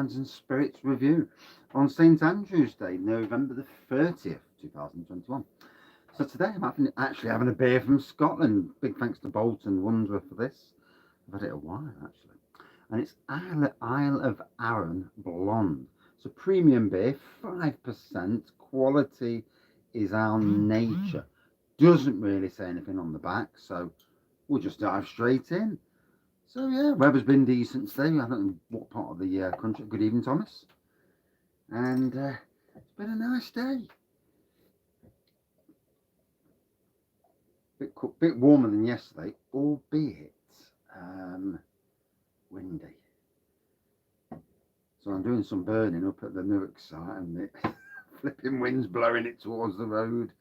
Wines and Spirits review on St Andrew's Day, November the 30th, 2021. So today I'm actually having a beer from Scotland. Big thanks to Bolton Wanderer for this. I've had it a while actually. And it's Isle of Arran Blonde. It's a premium beer, 5%. Quality is our nature. Doesn't really say anything on the back, so we'll just dive straight in. So yeah, weather's been decent today. I don't know what part of the country. Good evening, Thomas. And it's been a nice day. Bit warmer than yesterday, albeit windy. So I'm doing some burning up at the Newark site, and the flipping wind's blowing it towards the road,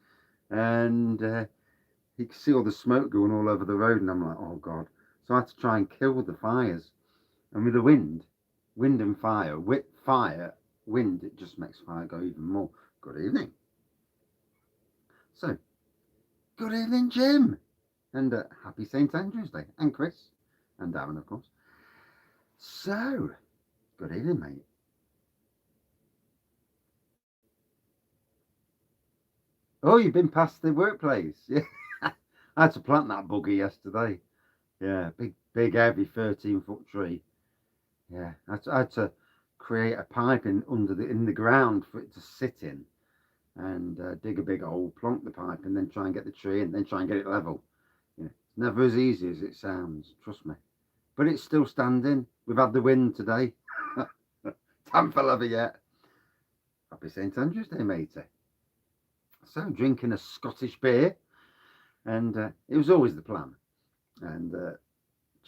and you can see all the smoke going all over the road, and I'm like, oh god. So I had to try and kill the fires, and with the wind and fire, wind, it just makes fire go even more. Good evening. So, good evening, Jim, and happy St Andrew's Day, and Chris, and Darren, of course. So, good evening, mate. Oh, you've been past the workplace. Yeah, I had to plant that buggy yesterday. Yeah, big, heavy 13-foot tree. Yeah, I had to create a pipe in the ground for it to sit in, and dig a big hole, plonk the pipe, and then try and get the tree, and then try and get it level. Yeah, it's never as easy as it sounds, trust me. But it's still standing. We've had the wind today. Time for leather yet. Happy St Andrew's Day, matey. So, drinking a Scottish beer, and it was always the plan. And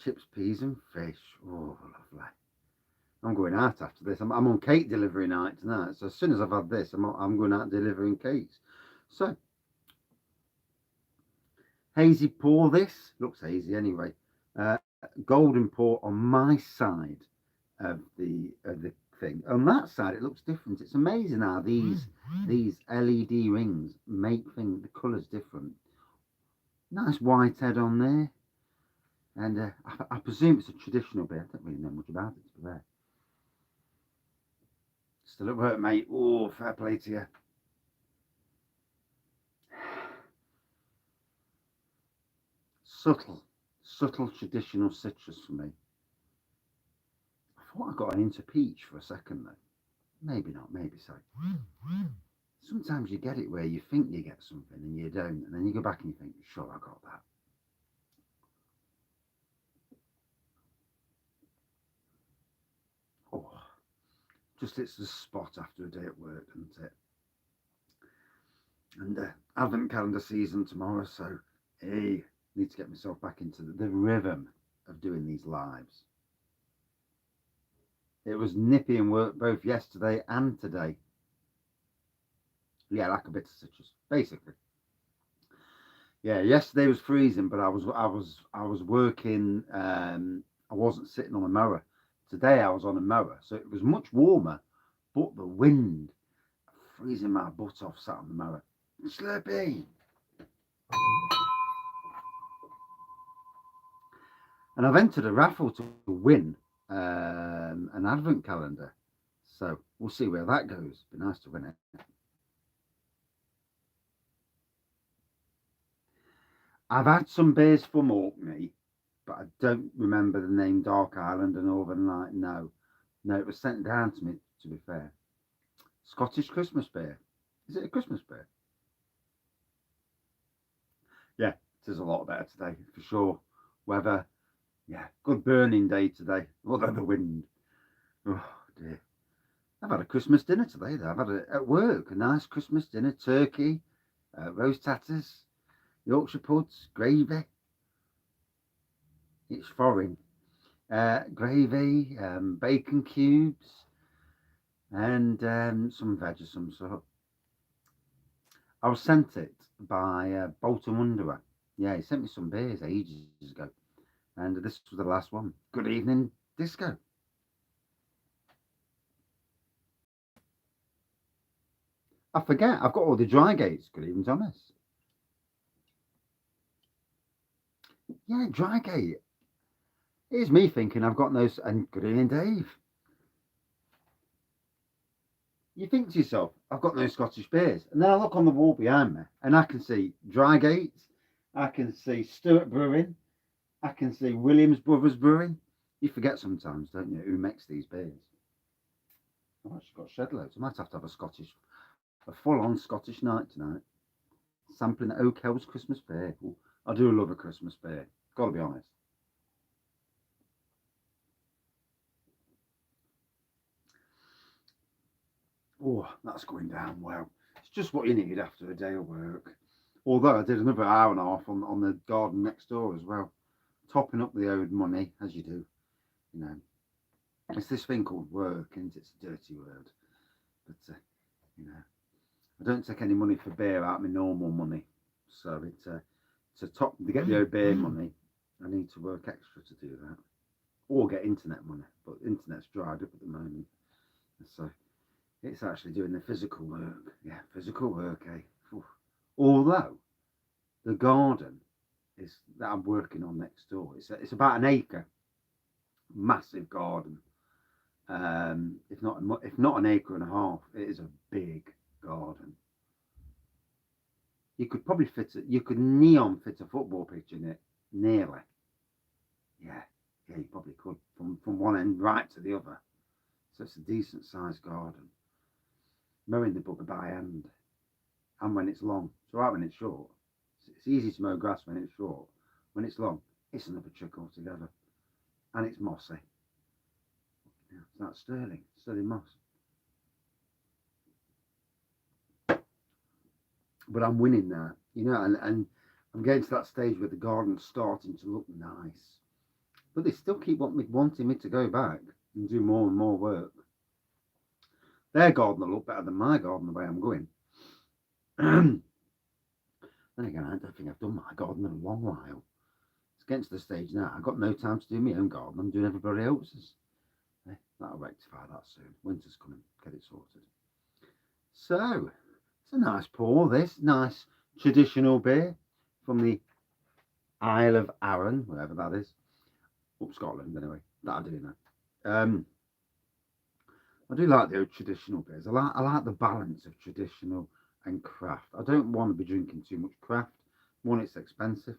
chips, peas, and fish. Oh, lovely. I'm going out after this. I'm on cake delivery night tonight. So as soon as I've had this, I'm going out delivering cakes. So, hazy pour this. Looks hazy anyway. Golden pour on my side of the thing. On that side, it looks different. It's amazing how these LED rings make the colours different. Nice white head on there. And I presume it's a traditional beer. I don't really know much about it, to be fair. Still at work, mate. Oh, fair play to you. Subtle traditional citrus for me. I thought I got an into peach for a second, though. Maybe not, maybe so. Sometimes you get it where you think you get something and you don't, and then you go back and you think, sure, I got that. Oh, just hits the spot after a day at work, doesn't it? And Advent calendar season tomorrow, so hey, need to get myself back into the rhythm of doing these lives. It was nippy in work both yesterday and today. Yeah, like a bit of citrus, basically. Yeah, yesterday was freezing, but I was working. I wasn't sitting on a mower. Today I was on a mower, so it was much warmer, but the wind freezing my butt off sat on the mower. Slurpee. And I've entered a raffle to win an advent calendar, so we'll see where that goes. Be nice to win it. I've had some beers from Orkney, but I don't remember the name. Dark Island and Northern Light. No, it was sent down to me, to be fair. Scottish Christmas beer. Is it a Christmas beer? Yeah, it is a lot better today, for sure. Weather, yeah, good burning day today, although the wind. Oh, dear. I've had a Christmas dinner today, though. I've had at work a nice Christmas dinner, turkey, roast tatters, Yorkshire puds, gravy. It's foreign. Gravy, bacon cubes, and some veg of some sort. I was sent it by Bolton Wanderer. Yeah, he sent me some beers ages ago, and this was the last one. Good evening, Disco. I forget, I've got all the dry gates. Good evening, Thomas. Yeah, dry gate. Here's me thinking I've got no. And good evening, Dave. You think to yourself, I've got no Scottish beers. And then I look on the wall behind me and I can see Wraggys, I can see Stewart Brewing, I can see Williams Brothers Brewing. You forget sometimes, don't you, who makes these beers? I've actually got shed loads. I might have to have a full-on Scottish night tonight. Sampling Oak Hill's Christmas beer. Ooh, I do love a Christmas beer. Got to be honest. Oh, that's going down well. It's just what you need after a day of work. Although I did another hour and a half on the garden next door as well, topping up the owed money as you do. You know, it's this thing called work, and it's a dirty word. But you know, I don't take any money for beer out of my normal money. So it's to get the owed beer money, I need to work extra to do that, or get internet money. But internet's dried up at the moment, so it's actually doing the physical work. Yeah, physical work, eh? Oof. Although the garden is that I'm working on next door, it's about an acre, massive garden. If not an acre and a half, it is a big garden. You could probably you could neon fit a football pitch in it, nearly. Yeah, yeah, you probably could from one end right to the other. So it's a decent sized garden. Mowing the bugger by hand, and when it's long. It's all right when it's short. It's easy to mow grass when it's short. When it's long, it's another trick altogether. And it's mossy. Yeah, it's that sterling moss. But I'm winning there, and I'm getting to that stage where the garden's starting to look nice. But they still keep wanting me to go back and do more and more work. Their garden will look better than my garden the way I'm going. Then again, I don't think I've done my garden in a long while. It's getting to the stage now. I've got no time to do my own garden. I'm doing everybody else's. That'll rectify that soon. Winter's coming. Get it sorted. So, it's a nice pour, this. Nice traditional beer from the Isle of Arran, wherever that is. Up Scotland, anyway. That I do know. I do like the old traditional beers. I like the balance of traditional and craft. I don't want to be drinking too much craft. One, it's expensive.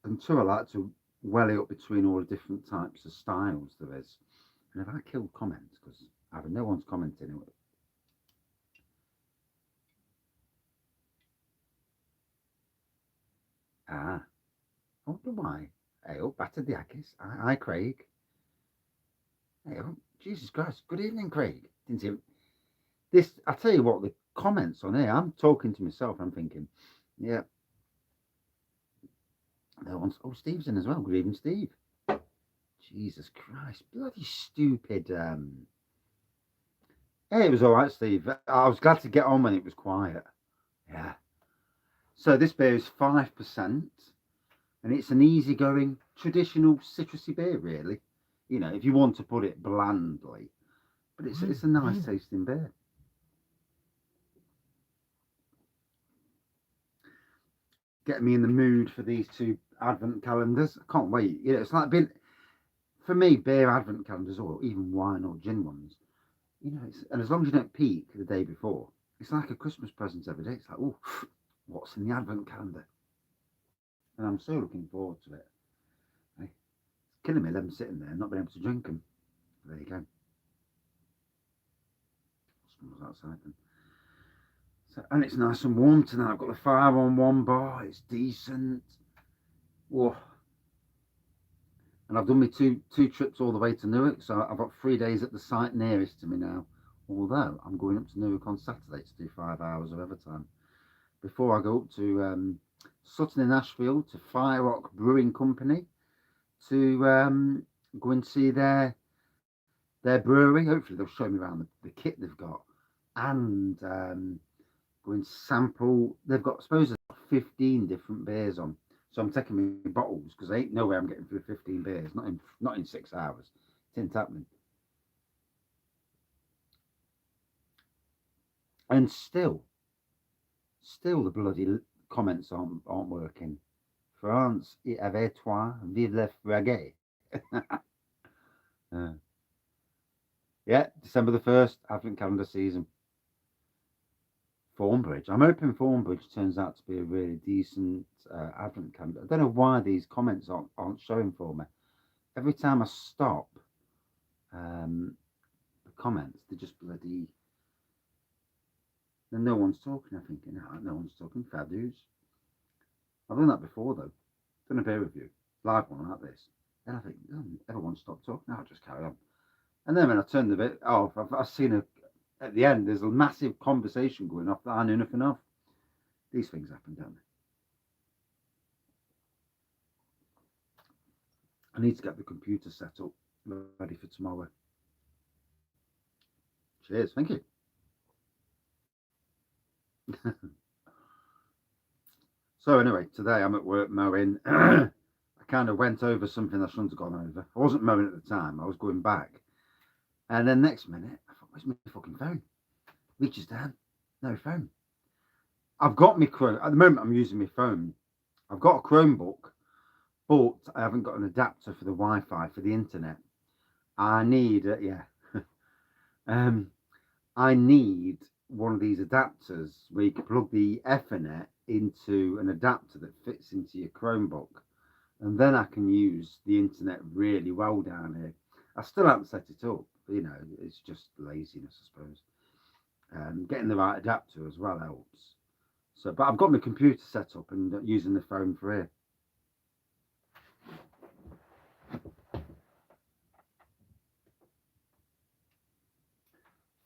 And two, I like to well it up between all the different types of styles there is. And if I killed comments, because no one's commenting. I wonder why. Hey, up, battered the Aggies. Hi, Craig. Hey, oh, Jesus Christ. Good evening, Craig. Didn't see this. I tell you what, the comments on here, I'm talking to myself. I'm thinking, yeah. No one's. Oh, Steve's in as well. Good evening, Steve. Jesus Christ. Bloody stupid. Hey, it was all right, Steve. I was glad to get on when it was quiet. Yeah. So this beer is 5%, and it's an easygoing, traditional citrusy beer, really. If you want to put it blandly, but it's a nice tasting beer. Get me in the mood for these two advent calendars. I can't wait. It's like for me, beer advent calendars, or even wine or gin ones. And as long as you don't peak the day before, it's like a Christmas present every day. It's like, oh, what's in the advent calendar? And I'm so looking forward to it. It's killing me them sitting there and not being able to drink them. There you go. Someone's outside then. So, and it's nice and warm tonight. I've got the fire on one bar. It's decent. Whoa. And I've done my two trips all the way to Newark. So I've got 3 days at the site nearest to me now. Although I'm going up to Newark on Saturday to do 5 hours of overtime. Before I go up to Sutton in Ashfield to Fire Rock Brewing Company to go and see their brewery. Hopefully they'll show me around the kit they've got, and go and sample. They've got, I suppose, 15 different beers on. So I'm taking my bottles because there ain't no way I'm getting through 15 beers. Not in 6 hours. It ain't happening. And still the bloody comments aren't working. France et avec toi, vive le Wraggys. Yeah, December the 1st, Advent calendar season. Thornbridge. I'm hoping Thornbridge turns out to be a really decent Advent calendar. I don't know why these comments aren't showing for me. Every time I stop the comments, they just bloody. Then no one's talking. I'm thinking, no one's talking. Fair dues. I've done that before though. Done a peer review, live one like this. And I think, oh, everyone stopped talking. I'll just carry on. And then when I turned the bit off, I've seen at the end, there's a massive conversation going off that I knew nothing of. These things happen, don't they? I need to get the computer set up, ready for tomorrow. Cheers, thank you. So anyway, today I'm at work mowing. I kind of went over something I shouldn't have gone over. I wasn't mowing at the time. I was going back. And then next minute, I thought, where's my fucking phone? Reaches down, no phone. I've got my Chrome. At the moment, I'm using my phone. I've got a Chromebook, but I haven't got an adapter for the Wi-Fi for the internet. I need, I need one of these adapters where you can plug the Ethernet into an adapter that fits into your Chromebook, and then I can use the internet really well down here. I still haven't set it up, but, it's just laziness, I suppose. Getting the right adapter as well helps. So, but I've got my computer set up and using the phone for here.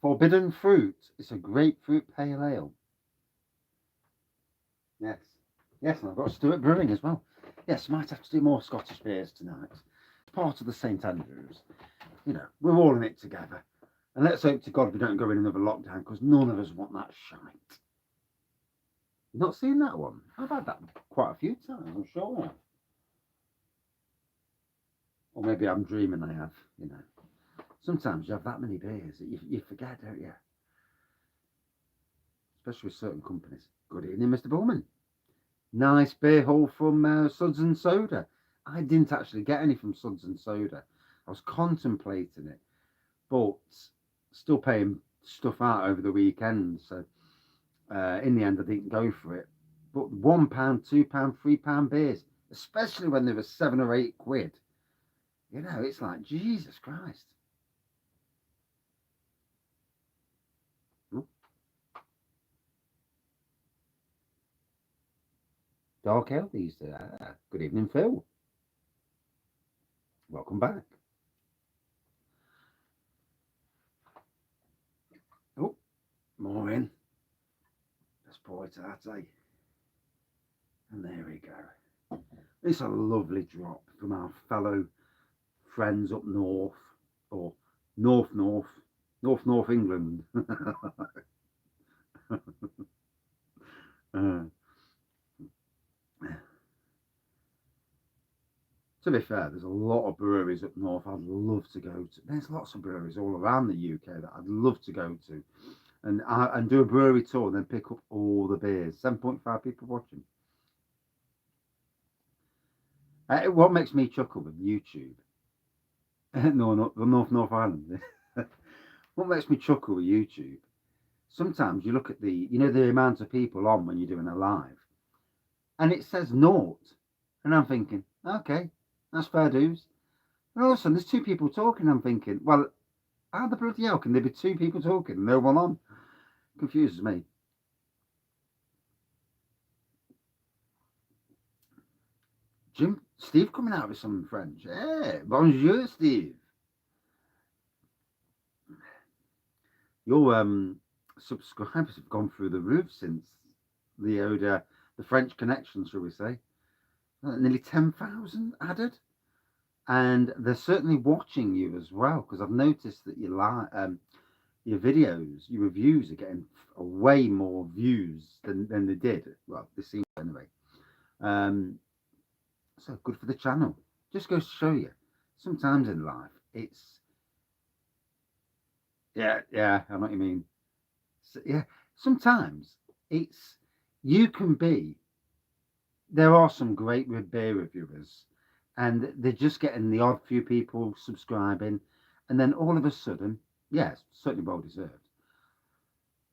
Forbidden Fruit. It's a grapefruit pale ale. Yes. Yes, and I've got Stewart Brewing as well. Yes, might have to do more Scottish beers tonight. It's part of the St Andrews. We're all in it together. And let's hope to God we don't go in another lockdown, because none of us want that shite. You've not seen that one? I've had that quite a few times, I'm sure. Or maybe I'm dreaming I have, Sometimes you have that many beers that you forget, don't you? Especially with certain companies. Good evening, Mr. Bowman. Nice beer haul from Suds and Soda. I didn't actually get any from Suds and Soda. I was contemplating it, but still paying stuff out over the weekend. So in the end, I didn't go for it. But £1, £2, £3 beers, especially when they were £7 or £8. It's like, Jesus Christ. Dark Ale these days. Good evening, Phil. Welcome back. Oh, more in. Let's pour it out, eh? And there we go. It's a lovely drop from our fellow friends up north, or North England. To be fair, there's a lot of breweries up north I'd love to go to. There's lots of breweries all around the UK that I'd love to go to, and do a brewery tour and then pick up all the beers. 7.5 people watching. What makes me chuckle with YouTube? No, not the North Island. What makes me chuckle with YouTube? Sometimes you look at the amount of people on when you're doing a live, and it says naught, and I'm thinking, okay, that's fair dues. And all of a sudden, there's two people talking. I'm thinking, well, how the bloody hell can there be two people talking and no one on? Confuses me. Steve coming out with some French. Hey, bonjour, Steve. Your subscribers have gone through the roof since the French connection, shall we say. Nearly 10,000 added. And they're certainly watching you as well, because I've noticed that your videos, your reviews are getting way more views than they did. Well, this seems anyway. So good for the channel. Just goes to show you, sometimes in life, it's yeah, I know what you mean. So, yeah, sometimes you can be. There are some great beer reviewers, and they're just getting the odd few people subscribing, and then all of a sudden Yes, certainly well deserved.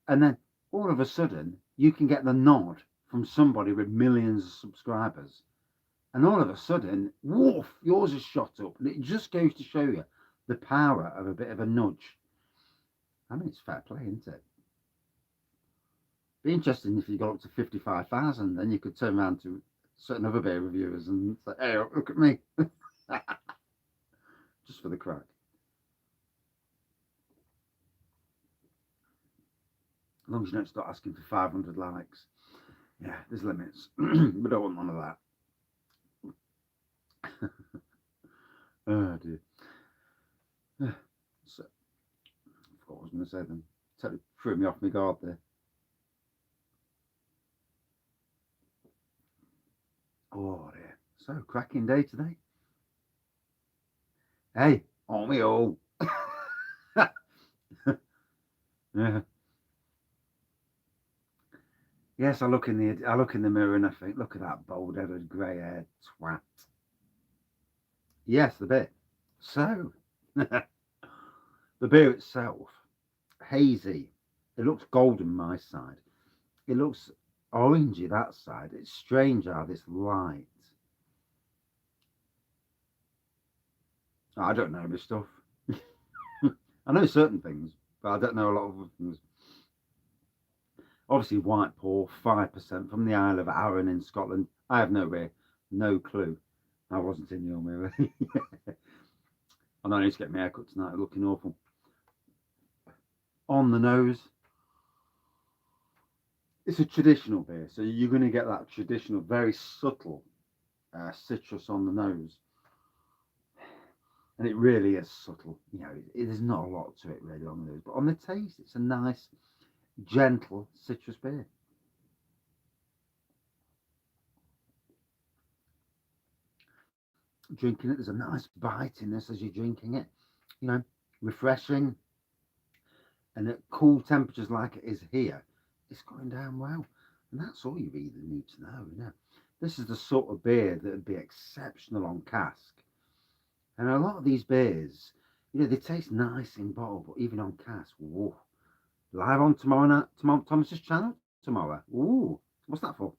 And then all of a sudden, you can get the nod from somebody with millions of subscribers. And all of a sudden, woof, yours is shot up. And it just goes to show you the power of a bit of a nudge. I mean, it's fair play, isn't it? Be interesting if you got up to 55,000, then you could turn around to certain other beer reviewers and say, hey, look at me. Just for the crack. As long as you don't start asking for 500 likes. Yeah, there's limits. We don't want none of that. Oh, dear. So, I forgot what I was going to say then. Totally threw me off my guard there. Oh, dear. So, cracking day today. Hey, aren't we all? Yeah. Yes, I look in the mirror and I think, look at that bald-headed, grey-haired twat. Yes, the beer. So, the beer itself, hazy. It looks golden my side. It looks orangey that side. It's strange how this light. I don't know this stuff. I know certain things, but I don't know a lot of other things. Obviously, white pour, 5% from the Isle of Arran in Scotland. I have no clue. I wasn't in your mirror. I need to get my haircut tonight, looking awful. On the nose, it's a traditional beer, so you're going to get that traditional, very subtle citrus on the nose. And it really is subtle. You know, there's not a lot to it really on the nose, but on the taste, it's a nice, gentle citrus beer. Drinking it, there's a nice bite in this as you're drinking it. You know, refreshing, and at cool temperatures like it is here, it's going down well. And that's all you really need to know. You know, this is the sort of beer that would be exceptional on cask. And a lot of these beers, you know, they taste nice in bottle, but even on cask, whoa. Live on tomorrow night, Thomas's channel tomorrow. Ooh, what's that for?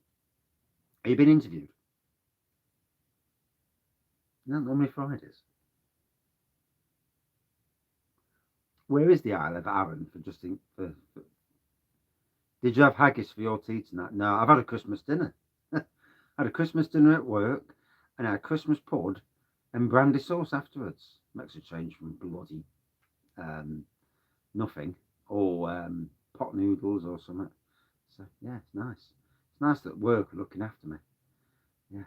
Are you being interviewed? No, normally Fridays. Where is the Isle of Arran for just for? Did you have haggis for your tea tonight? No, I've had a Christmas dinner. I had a Christmas dinner at work, and I had Christmas pud and brandy sauce afterwards. Makes a change from bloody nothing or pot noodles or something. So yeah, it's nice. It's nice that work are looking after me. Yeah,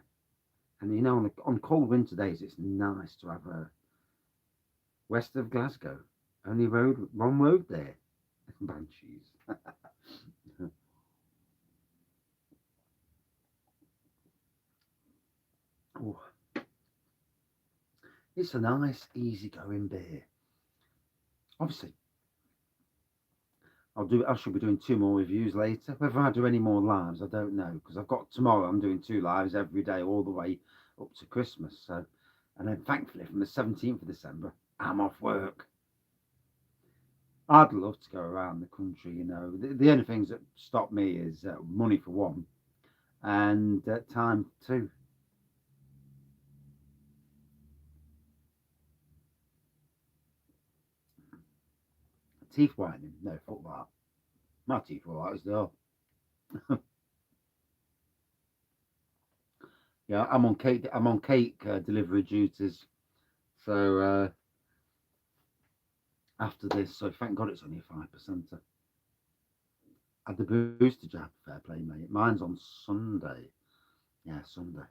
and you know, on cold winter days, it's nice to have a west of Glasgow. Only one road there. Banshees. Oh, it's a nice, easy-going beer. Obviously, I should be doing 2 more reviews later. Whether I do any more lives, I don't know, because I've got tomorrow. I'm doing 2 lives every day, all the way up to Christmas. So, and then thankfully, from the 17th of December, I'm off work. I'd love to go around the country. You know, the only things that stop me is money for one, and time too. Teeth whitening, no, fuck that. My teeth are white as well. Yeah, I'm on cake delivery duties. So after this, so thank God it's only a 5%. Had the booster jab, fair play, mate. Mine's on Sunday. Yeah, Sunday.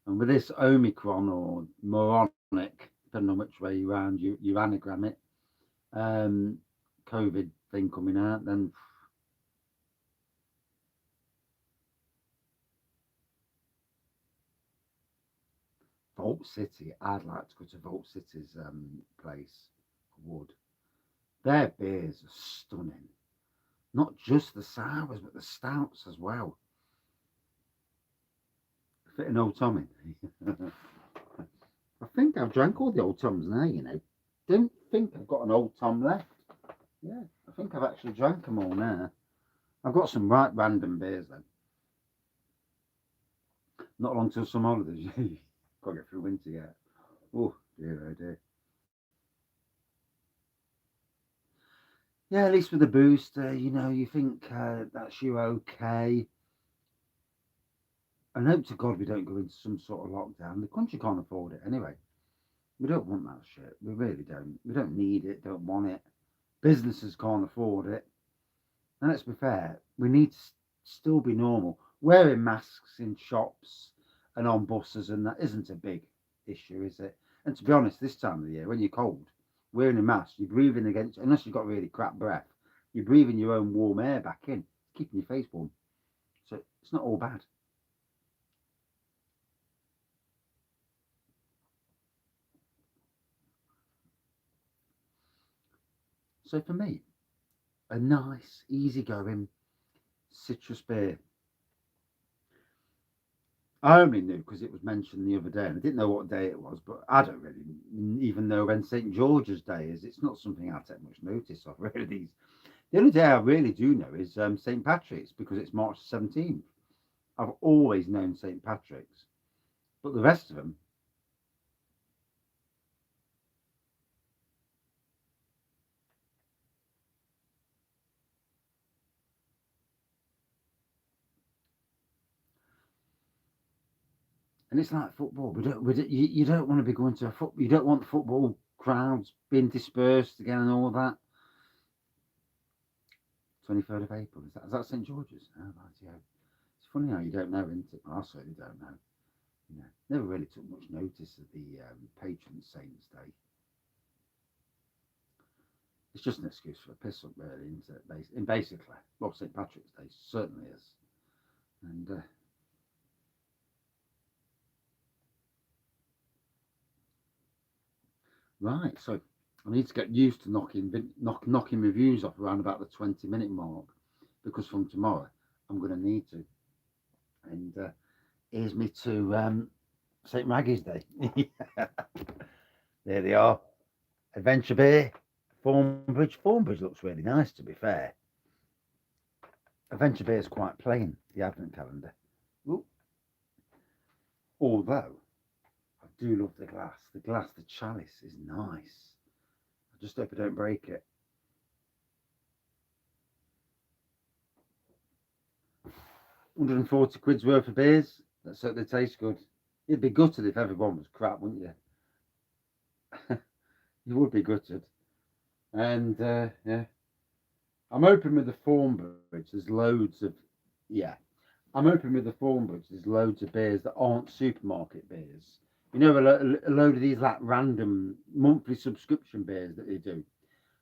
And with this Omicron or moronic, depending on which way you anagram it, um, COVID thing coming out, then Vault City. I'd like to go to Vault City's place. Would. Their beers are stunning. Not just the sours, but the stouts as well. Fit an old Tommy. I think I've drank all the old Toms now, you know. Don't think I've got an old Tom left. Yeah, I think I've actually drank them all now. I've got some right random beers then. Not long till some holidays. Can't get through winter yet. Oh dear, oh dear. Yeah, at least with the booster, you think that's you okay. And hope to God we don't go into some sort of lockdown. The country can't afford it anyway. We don't want that shit. We really don't. We don't need it, don't want it. Businesses can't afford it. And let's be fair, we need to still be normal. Wearing masks in shops and on buses and that isn't a big issue, is it? And to be honest, this time of the year, when you're cold, wearing a mask, you're breathing against, unless you've got really crap breath, you're breathing your own warm air back in, keeping your face warm. So it's not all bad. So for me, a nice, easygoing citrus beer. I only knew because it was mentioned the other day, and I didn't know what day it was, but I don't really even know when St. George's Day is. It's not something I take much notice of, really. The only day I really do know is St. Patrick's because it's March 17th. I've always known St. Patrick's, but the rest of them, and it's like football. You don't want to be going to a football. You don't want the football crowds being dispersed again and all that. 23rd of April. Is that St. George's? Oh, right, yeah. It's funny how you don't know, isn't it? I certainly don't know. Never really took much notice of the patron saints' day. It's just an excuse for a piss up, really, isn't it? And basically, well, St. Patrick's Day certainly is. And right, so I need to get used to knocking reviews off around about the 20-minute mark because from tomorrow I'm going to need to. And here's me to St. Wraggys Day. There they are. Adventure Beer, Thornbridge. Thornbridge looks really nice, to be fair. Adventure Beer is quite plain, the advent calendar. Ooh. Although, I do love the glass. The chalice is nice. I just hope I don't break it. 140 quid's worth of beers. Let's hope they taste good. You'd be gutted if everyone was crap, wouldn't you? You would be gutted. And yeah, I'm hoping with the Thornbridge, there's loads of, yeah, I'm hoping with the Thornbridge, there's loads of beers that aren't supermarket beers. A load of these like random monthly subscription beers that they do.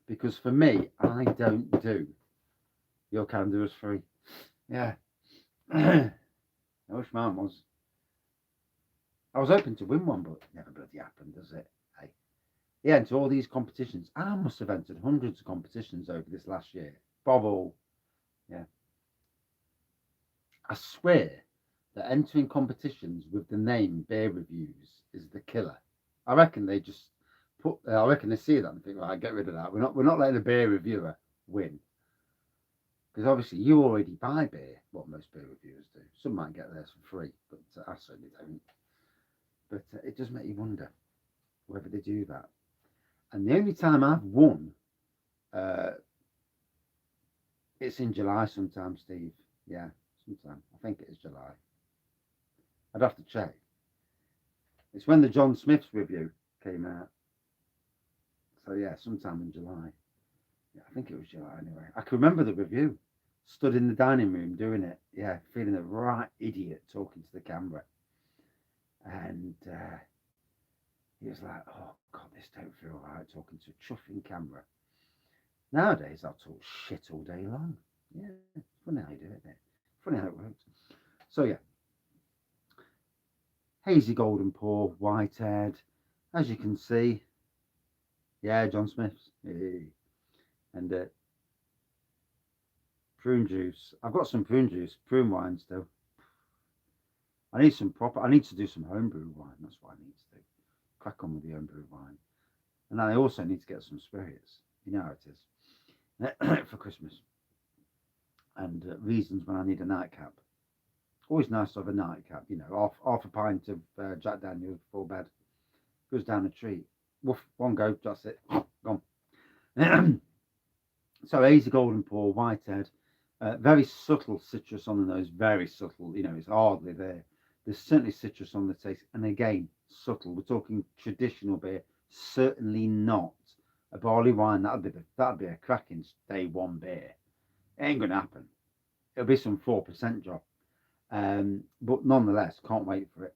Because for me, I don't do. Your calendar is free. Yeah. I wish mine was. I was hoping to win one, but it never bloody happened, does it? Hey. Yeah, into all these competitions. I must have entered hundreds of competitions over this last year. Bobble. Yeah. I swear that entering competitions with the name beer reviews is the killer. I reckon they just I reckon they see that and think, right, get rid of that. We're not letting a beer reviewer win. Because obviously you already buy beer, what most beer reviewers do. Some might get theirs for free, but I certainly don't. But it does make you wonder whether they do that. And the only time I've won, it's in July sometime, Steve. Yeah, sometime. I think it is July. I'd have to check. It's when the John Smith's review came out. So yeah, sometime in July. Yeah, I think it was July anyway. I can remember the review. Stood in the dining room doing it. Yeah, feeling a right idiot talking to the camera. And he was like, oh God, this don't feel right talking to a chuffing camera. Nowadays, I'll talk shit all day long. Yeah, funny how you do it, mate. Funny how it works. So yeah, hazy golden pour, white haired. As you can see, yeah, John Smith's. And prune juice. I've got some prune juice, prune wine still. I need to do some homebrew wine. That's what I need to do. Crack on with the homebrew wine. And I also need to get some spirits. You know how it is for Christmas. And reasons when I need a nightcap. Always nice to have a nightcap. You know, half a pint of Jack Daniels before bed. Goes down a treat. Woof, one go, that's it. Gone. So hazy golden pour, whitehead, very subtle citrus on the nose, very subtle. You know, it's hardly there. There's certainly citrus on the taste, and again, subtle. We're talking traditional beer, certainly not a barley wine. That'd be a cracking day one beer. It ain't gonna happen. It'll be some 4% job, but nonetheless, can't wait for it.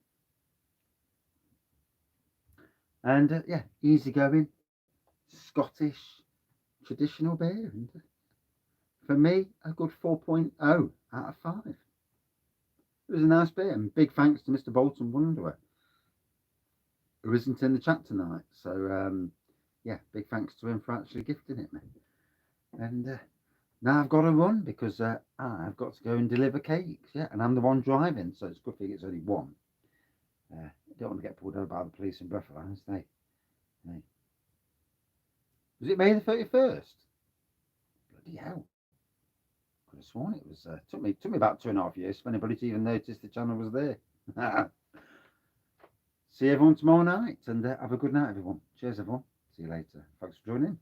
And yeah, easy going, Scottish traditional beer. And for me, a good 4.0 out of 5. It was a nice beer, and big thanks to Mr. Bolton Wonderwear, who isn't in the chat tonight. So yeah, big thanks to him for actually gifting it me. And now I've got to run because I've got to go and deliver cakes. Yeah, and I'm the one driving, so it's a good thing it's only one. I don't want to get pulled over by the police in breathalyze. Hey. Was it May the 31st? Bloody hell. Could have sworn it was. Took me about 2.5 years for anybody to even notice the channel was there. See everyone tomorrow night, and have a good night, everyone. Cheers, everyone. See you later. Thanks for joining.